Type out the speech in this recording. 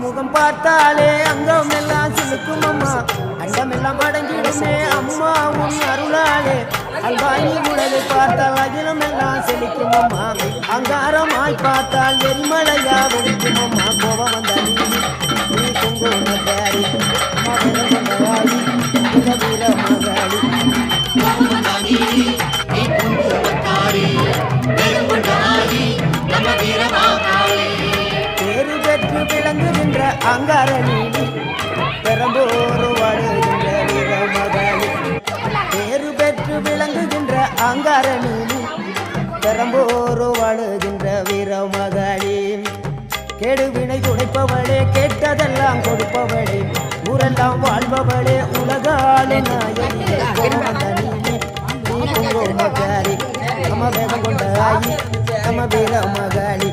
முகம் பார்த்தாலே அங்கம் எல்லாம் சிலுக்கும் அம்மா அண்டம் எல்லாம் அடங்கிடுமே அம்மா உன் அருளாலே அல்வாயி உடலை பார்த்தால் அகிலம் எல்லாம் செழிக்கும் அம்மா அங்காரமாய் பார்த்தால் எரிமலையா வெடிக்கும் அம்மா கோபம் வந்த நீ குங்குமக்காரி மகாளி பேரு பெற்று விளங்குகின்ற அங்கார நீதி பெரம்போர் வாழுகின்ற வீரமகாளி பேரு பெற்று விளங்குகின்ற அங்கார நீதி பெரம்போர் வாழுகின்ற வீரமகாளி கெடுவினை துடைப்பவளே கேட்டதெல்லாம் கொடுப்பவளே ஊரெல்லாம் வாழ்பவளே உலகாளி நாயகியே நீ குங்குமக்காரி நம்ம வேகம் கொண்ட ஆயி நம்ம வீரமகாளி